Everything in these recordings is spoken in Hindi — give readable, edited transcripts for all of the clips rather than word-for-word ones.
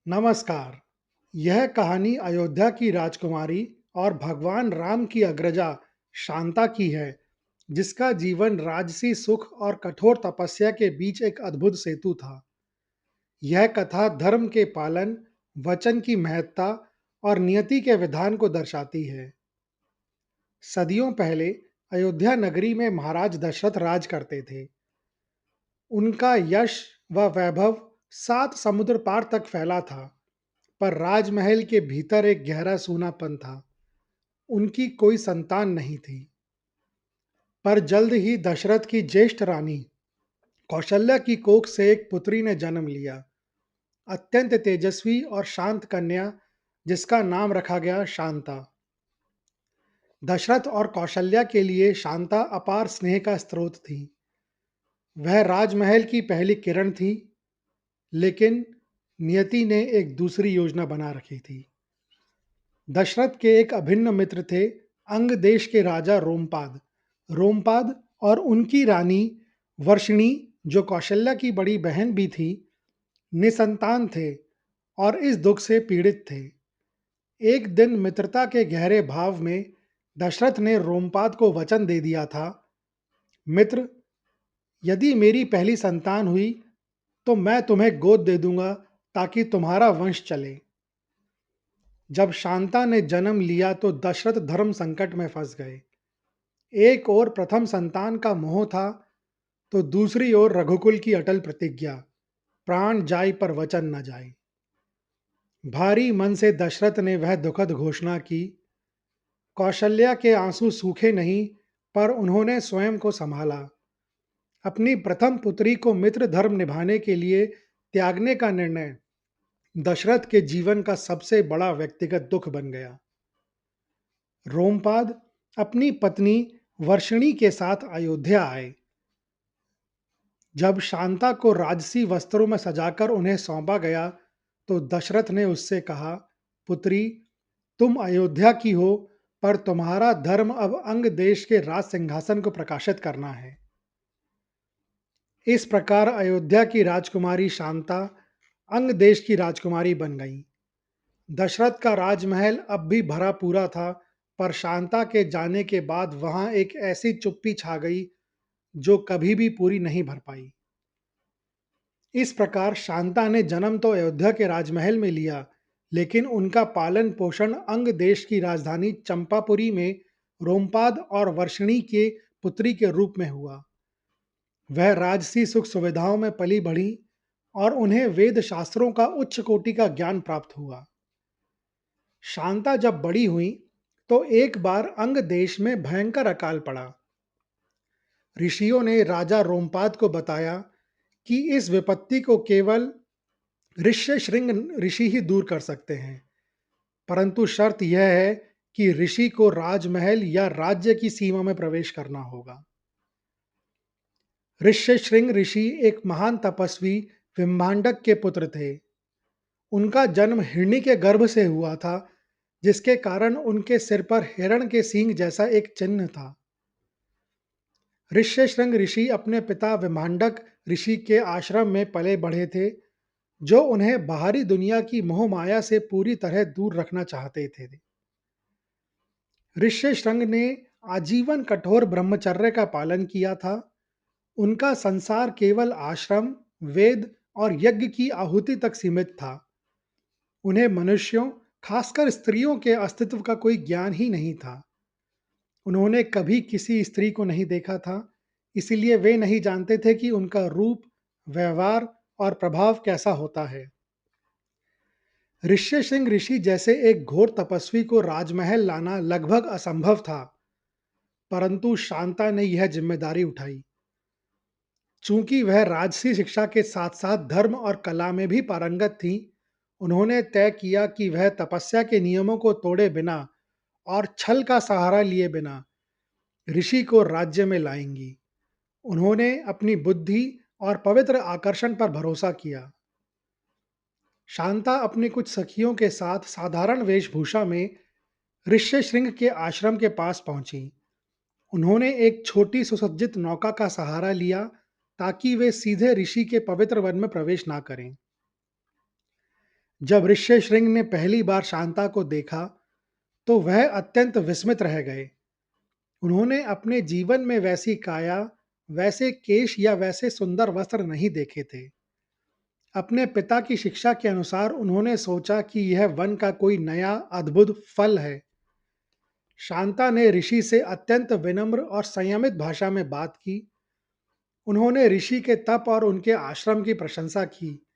नमस्कार। यह कहानी अयोध्या की राजकुमारी और भगवान राम की अग्रजा शांता की है, जिसका जीवन राजसी सुख और कठोर तपस्या के बीच एक अद्भुत सेतु था। यह कथा धर्म के पालन, वचन की महत्ता और नियति के विधान को दर्शाती है। सदियों पहले अयोध्या नगरी में महाराज दशरथ राज करते थे। उनका यश व वैभव 7 समुद्र पार तक फैला था, पर राजमहल के भीतर एक गहरा सूनापन था। उनकी कोई संतान नहीं थी। पर जल्द ही दशरथ की ज्येष्ठ रानी कौशल्या की कोख से एक पुत्री ने जन्म लिया, अत्यंत तेजस्वी और शांत कन्या, जिसका नाम रखा गया शांता। दशरथ और कौशल्या के लिए शांता अपार स्नेह का स्रोत थी। वह राजमहल की पहली किरण थी, लेकिन नियति ने एक दूसरी योजना बना रखी थी। दशरथ के एक अभिन्न मित्र थे, अंग देश के राजा रोमपाद। रोमपाद और उनकी रानी वर्षिणी, जो कौशल्या की बड़ी बहन भी थी, निसंतान थे और इस दुख से पीड़ित थे। एक दिन मित्रता के गहरे भाव में दशरथ ने रोमपाद को वचन दे दिया था, मित्र, यदि मेरी पहली संतान हुई तो मैं तुम्हें गोद दे दूंगा ताकि तुम्हारा वंश चले। जब शांता ने जन्म लिया तो दशरथ धर्म संकट में फंस गए। एक ओर प्रथम संतान का मोह था, तो दूसरी ओर रघुकुल की अटल प्रतिज्ञा, प्राण जाय पर वचन न जाए। भारी मन से दशरथ ने वह दुखद घोषणा की। कौशल्या के आंसू सूखे नहीं, पर उन्होंने स्वयं को संभाला। अपनी प्रथम पुत्री को मित्र धर्म निभाने के लिए त्यागने का निर्णय दशरथ के जीवन का सबसे बड़ा व्यक्तिगत दुख बन गया। रोमपाद अपनी पत्नी वर्षिणी के साथ अयोध्या आए। जब शांता को राजसी वस्त्रों में सजाकर उन्हें सौंपा गया, तो दशरथ ने उससे कहा, पुत्री, तुम अयोध्या की हो, पर तुम्हारा धर्म अब अंग देश के राज सिंहासन को प्रकाशित करना है। इस प्रकार अयोध्या की राजकुमारी शांता अंग देश की राजकुमारी बन गई। दशरथ का राजमहल अब भी भरा पूरा था, पर शांता के जाने के बाद वहां एक ऐसी चुप्पी छा गई जो कभी भी पूरी नहीं भर पाई। इस प्रकार शांता ने जन्म तो अयोध्या के राजमहल में लिया, लेकिन उनका पालन पोषण अंग देश की राजधानी चंपापुरी में रोमपाद और वर्षिणी के पुत्री के रूप में हुआ। वह राजसी सुख सुविधाओं में पली बढ़ी और उन्हें वेद शास्त्रों का उच्च कोटि का ज्ञान प्राप्त हुआ। शांता जब बड़ी हुई तो एक बार अंग देश में भयंकर अकाल पड़ा। ऋषियों ने राजा रोमपाद को बताया कि इस विपत्ति को केवल ऋष्यशृंग ऋषि ही दूर कर सकते हैं, परंतु शर्त यह है कि ऋषि को राजमहल या राज्य की सीमा में प्रवेश करना होगा। ऋष्यशृंग ऋषि एक महान तपस्वी विम्भांडक के पुत्र थे। उनका जन्म हिरणी के गर्भ से हुआ था, जिसके कारण उनके सिर पर हिरण के सींग जैसा एक चिन्ह था। ऋष्यशृंग ऋषि अपने पिता विम्भांडक ऋषि के आश्रम में पले बढ़े थे, जो उन्हें बाहरी दुनिया की मोह माया से पूरी तरह दूर रखना चाहते थे। ऋष्यशृंग ने आजीवन कठोर ब्रह्मचर्य का पालन किया था। उनका संसार केवल आश्रम, वेद और यज्ञ की आहुति तक सीमित था। उन्हें मनुष्यों, खासकर स्त्रियों के अस्तित्व का कोई ज्ञान ही नहीं था। उन्होंने कभी किसी स्त्री को नहीं देखा था, इसीलिए वे नहीं जानते थे कि उनका रूप, व्यवहार और प्रभाव कैसा होता है। ऋष्यशृंग ऋषि जैसे एक घोर तपस्वी को राजमहल लाना लगभग असंभव था, परंतु शांता ने यह जिम्मेदारी उठाई। चूंकि वह राजसी शिक्षा के साथ साथ धर्म और कला में भी पारंगत थी, उन्होंने तय किया कि वह तपस्या के नियमों को तोड़े बिना और छल का सहारा लिए बिना ऋषि को राज्य में लाएंगी। उन्होंने अपनी बुद्धि और पवित्र आकर्षण पर भरोसा किया। शांता अपनी कुछ सखियों के साथ साधारण वेशभूषा में ऋष्यशृंग के आश्रम के पास पहुंची। उन्होंने एक छोटी सुसज्जित नौका का सहारा लिया, ताकि वे सीधे ऋषि के पवित्र वन में प्रवेश ना करें। जब ऋष्यशृंग ने पहली बार शांता को देखा, तो वह अत्यंत विस्मित रह गए। उन्होंने अपने जीवन में वैसी काया, वैसे केश या वैसे सुंदर वस्त्र नहीं देखे थे। अपने पिता की शिक्षा के अनुसार उन्होंने सोचा कि यह वन का कोई नया अद्भुत फल है। शांता ने ऋषि से अत्यंत विनम्र और संयमित भाषा में बात की। उन्होंने ऋषि के तप और उनके आश्रम की प्रशंसा की,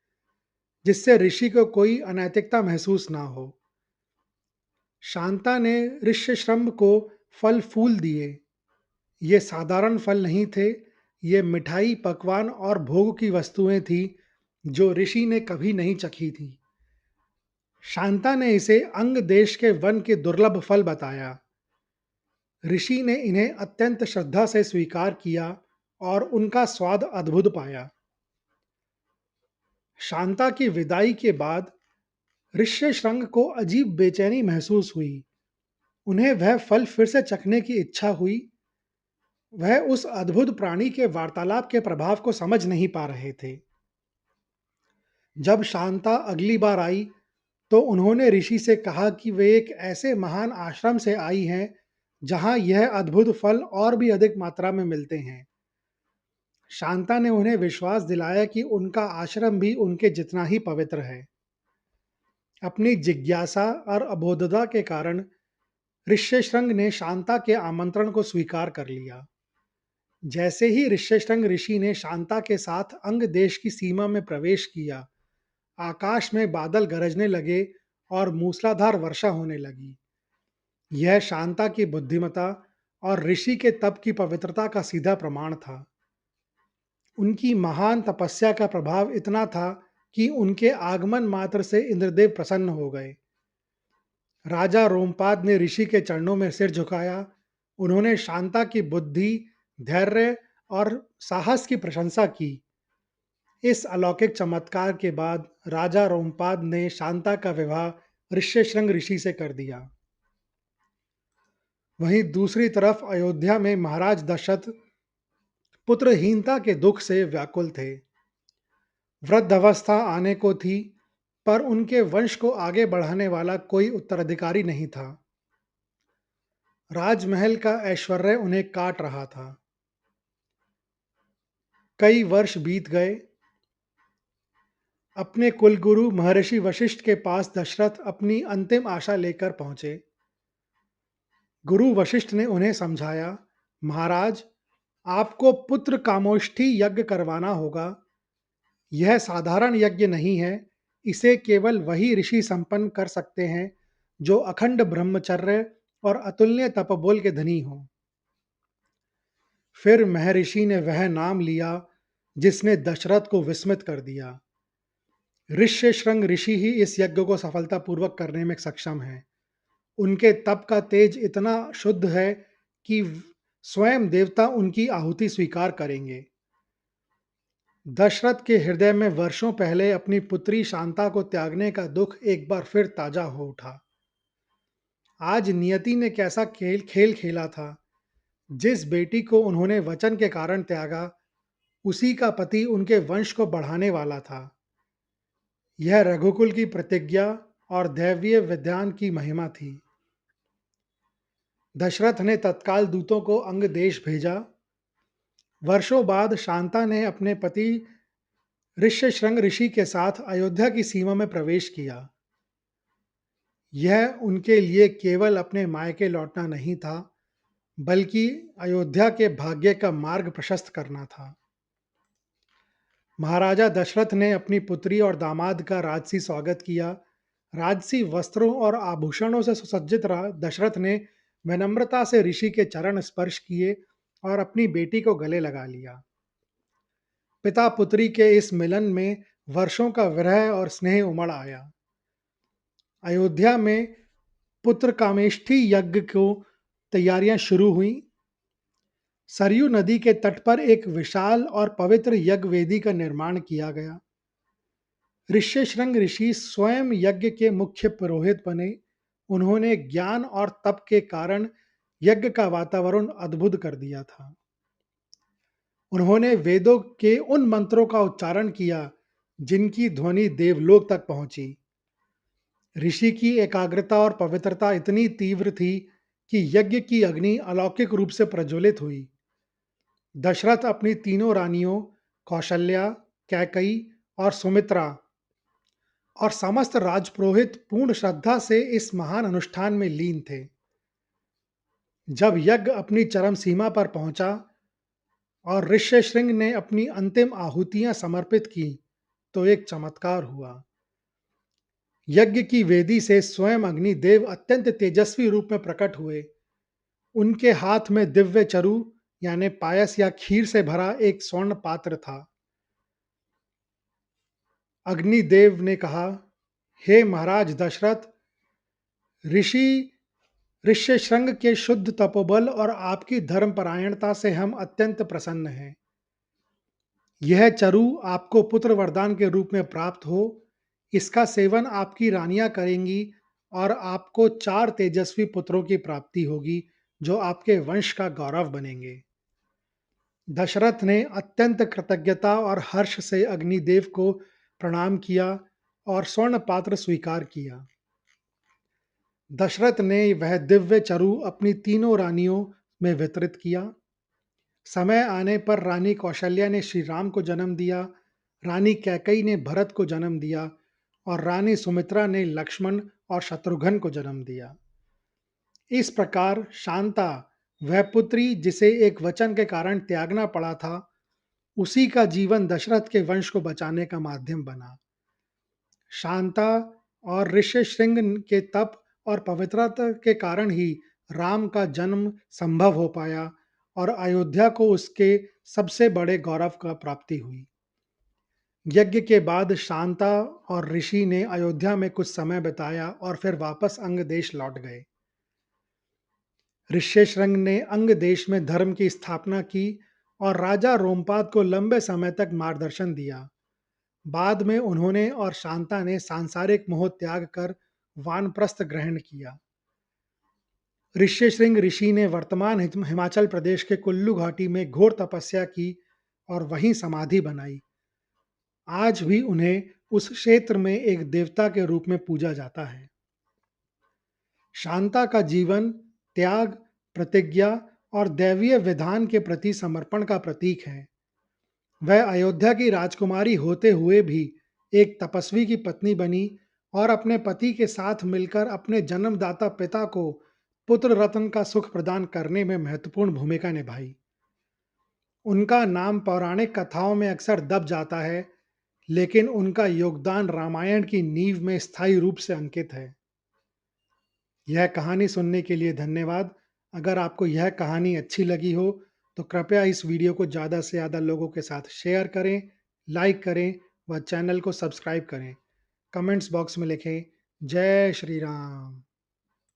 जिससे ऋषि को कोई अनैतिकता महसूस ना हो। शांता ने ऋष्यशृंग को फल फूल दिए। ये साधारण फल नहीं थे, ये मिठाई, पकवान और भोग की वस्तुएं थी जो ऋषि ने कभी नहीं चखी थी। शांता ने इसे अंग देश के वन के दुर्लभ फल बताया। ऋषि ने इन्हें अत्यंत श्रद्धा से स्वीकार किया और उनका स्वाद अद्भुत पाया। शांता की विदाई के बाद ऋष्यशृंग को अजीब बेचैनी महसूस हुई। उन्हें वह फल फिर से चखने की इच्छा हुई। वह उस अद्भुत प्राणी के वार्तालाप के प्रभाव को समझ नहीं पा रहे थे। जब शांता अगली बार आई, तो उन्होंने ऋषि से कहा कि वे एक ऐसे महान आश्रम से आई हैं जहां यह अद्भुत फल और भी अधिक मात्रा में मिलते हैं। शांता ने उन्हें विश्वास दिलाया कि उनका आश्रम भी उनके जितना ही पवित्र है। अपनी जिज्ञासा और अबोधता के कारण ऋष्यशृंग ने शांता के आमंत्रण को स्वीकार कर लिया। जैसे ही ऋष्यशृंग ऋषि ने शांता के साथ अंग देश की सीमा में प्रवेश किया, आकाश में बादल गरजने लगे और मूसलाधार वर्षा होने लगी। यह शांता की बुद्धिमता और ऋषि के तप की पवित्रता का सीधा प्रमाण था। उनकी महान तपस्या का प्रभाव इतना था कि उनके आगमन मात्र से इंद्रदेव प्रसन्न हो गए। राजा रोमपाद ने ऋषि के चरणों में सिर झुकाया। उन्होंने शांता की बुद्धि, धैर्य और साहस की प्रशंसा की। इस अलौकिक चमत्कार के बाद राजा रोमपाद ने शांता का विवाह ऋष्यशृंग ऋषि से कर दिया। वहीं दूसरी तरफ अयोध्या में महाराज दशरथ पुत्रहीनता के दुख से व्याकुल थे। वृद्धावस्था आने को थी, पर उनके वंश को आगे बढ़ाने वाला कोई उत्तराधिकारी नहीं था। राजमहल का ऐश्वर्य उन्हें काट रहा था। कई वर्ष बीत गए। अपने कुलगुरु महर्षि वशिष्ठ के पास दशरथ अपनी अंतिम आशा लेकर पहुंचे। गुरु वशिष्ठ ने उन्हें समझाया, महाराज, आपको पुत्र कामोष्ठी यज्ञ करवाना होगा। यह साधारण यज्ञ नहीं है। इसे केवल वही ऋषि संपन्न कर सकते हैं जो अखंड ब्रह्मचर्य और अतुलनीय तपबोल के धनी हों। फिर महर्षि ने वह नाम लिया जिसने दशरथ को विस्मित कर दिया। ऋष्यशृंग ऋषि ही इस यज्ञ को सफलतापूर्वक करने में सक्षम हैं। उनके तप का तेज इतना शुद्ध है कि स्वयं देवता उनकी आहुति स्वीकार करेंगे। दशरथ के हृदय में वर्षों पहले अपनी पुत्री शांता को त्यागने का दुख एक बार फिर ताजा हो उठा। आज नियति ने कैसा खेल खेल खेला था। जिस बेटी को उन्होंने वचन के कारण त्यागा, उसी का पति उनके वंश को बढ़ाने वाला था। यह रघुकुल की प्रतिज्ञा और दैवीय विधान की महिमा थी। दशरथ ने तत्काल दूतों को अंग देश भेजा। वर्षों बाद शांता ने अपने पति ऋष्यशृंग ऋषि के साथ अयोध्या की सीमा में प्रवेश किया। यह उनके लिए केवल अपने मायके लौटना नहीं था, बल्कि अयोध्या के भाग्य का मार्ग प्रशस्त करना था। महाराजा दशरथ ने अपनी पुत्री और दामाद का राजसी स्वागत किया। राजसी वस्त्रों और आभूषणों से सुसज्जित रहा दशरथ ने विनम्रता से ऋषि के चरण स्पर्श किए और अपनी बेटी को गले लगा लिया। पिता पुत्री के इस मिलन में वर्षों का विरह और स्नेह उमड़ आया। अयोध्या में पुत्र कामेष्ठी यज्ञ को तैयारियां शुरू हुई। सरयू नदी के तट पर एक विशाल और पवित्र यज्ञ वेदी का निर्माण किया गया। ऋष्यशृंग ऋषि स्वयं यज्ञ के मुख्य पुरोहित बने। उन्होंने ज्ञान और तप के कारण यज्ञ का वातावरण अद्भुत कर दिया था। उन्होंने वेदों के उन मंत्रों का उच्चारण किया जिनकी ध्वनि देवलोक तक पहुंची। ऋषि की एकाग्रता और पवित्रता इतनी तीव्र थी कि यज्ञ की अग्नि अलौकिक रूप से प्रज्वलित हुई। दशरथ अपनी तीनों रानियों कौशल्या, कैकई और सुमित्रा और समस्त राजपुरोहित पूर्ण श्रद्धा से इस महान अनुष्ठान में लीन थे। जब यज्ञ अपनी चरम सीमा पर पहुंचा और ऋष्यशृंग ने अपनी अंतिम आहुतियां समर्पित की, तो एक चमत्कार हुआ। यज्ञ की वेदी से स्वयं अग्निदेव अत्यंत तेजस्वी रूप में प्रकट हुए। उनके हाथ में दिव्य चरु यानी पायस या खीर से भरा एक स्वर्ण पात्र था। अग्निदेव ने कहा, हे महाराज दशरथ, ऋषि ऋष्यशृंग के शुद्ध तपोबल और आपकी धर्मपरायणता से हम अत्यंत प्रसन्न हैं। यह चरु आपको पुत्र वरदान के रूप में प्राप्त हो। इसका सेवन आपकी रानियां करेंगी और आपको 4 तेजस्वी पुत्रों की प्राप्ति होगी, जो आपके वंश का गौरव बनेंगे। दशरथ ने अत्यंत कृतज्ञता और हर्ष से अग्निदेव को प्रणाम किया और स्वर्ण पात्र स्वीकार किया। दशरथ ने वह दिव्य चरु अपनी तीनों रानियों में वितरित किया। समय आने पर रानी कौशल्या ने श्री राम को जन्म दिया, रानी कैकई ने भरत को जन्म दिया और रानी सुमित्रा ने लक्ष्मण और शत्रुघ्न को जन्म दिया। इस प्रकार शांता, वह पुत्री जिसे एक वचन के कारण त्यागना पड़ा था, उसी का जीवन दशरथ के वंश को बचाने का माध्यम बना। शांता और ऋष्यशृंग के तप और पवित्रता के कारण ही राम का जन्म संभव हो पाया और अयोध्या को उसके सबसे बड़े गौरव का प्राप्ति हुई। यज्ञ के बाद शांता और ऋषि ने अयोध्या में कुछ समय बिताया और फिर वापस अंग देश लौट गए। ऋष्यशृंग ने अंग देश में धर्म की स्थापना की और राजा रोमपाद को लंबे समय तक मार्गदर्शन दिया। बाद में उन्होंने और शांता ने सांसारिक मोह त्याग कर वानप्रस्थ ग्रहण किया। ऋष्यशृंग ऋषि ने वर्तमान हिमाचल प्रदेश के कुल्लू घाटी में घोर तपस्या की और वहीं समाधि बनाई। आज भी उन्हें उस क्षेत्र में एक देवता के रूप में पूजा जाता है। शांता का जीवन त्याग, प्रतिज्ञा और दैवीय विधान के प्रति समर्पण का प्रतीक है। वह अयोध्या की राजकुमारी होते हुए भी एक तपस्वी की पत्नी बनी और अपने पति के साथ मिलकर अपने जन्मदाता पिता को पुत्र रत्न का सुख प्रदान करने में महत्वपूर्ण भूमिका निभाई। उनका नाम पौराणिक कथाओं में अक्सर दब जाता है, लेकिन उनका योगदान रामायण की नींव में स्थायी रूप से अंकित है। यह कहानी सुनने के लिए धन्यवाद। अगर आपको यह कहानी अच्छी लगी हो, तो कृपया इस वीडियो को ज़्यादा से ज़्यादा लोगों के साथ शेयर करें, लाइक करें व चैनल को सब्सक्राइब करें। कमेंट्स बॉक्स में लिखें, जय श्री राम।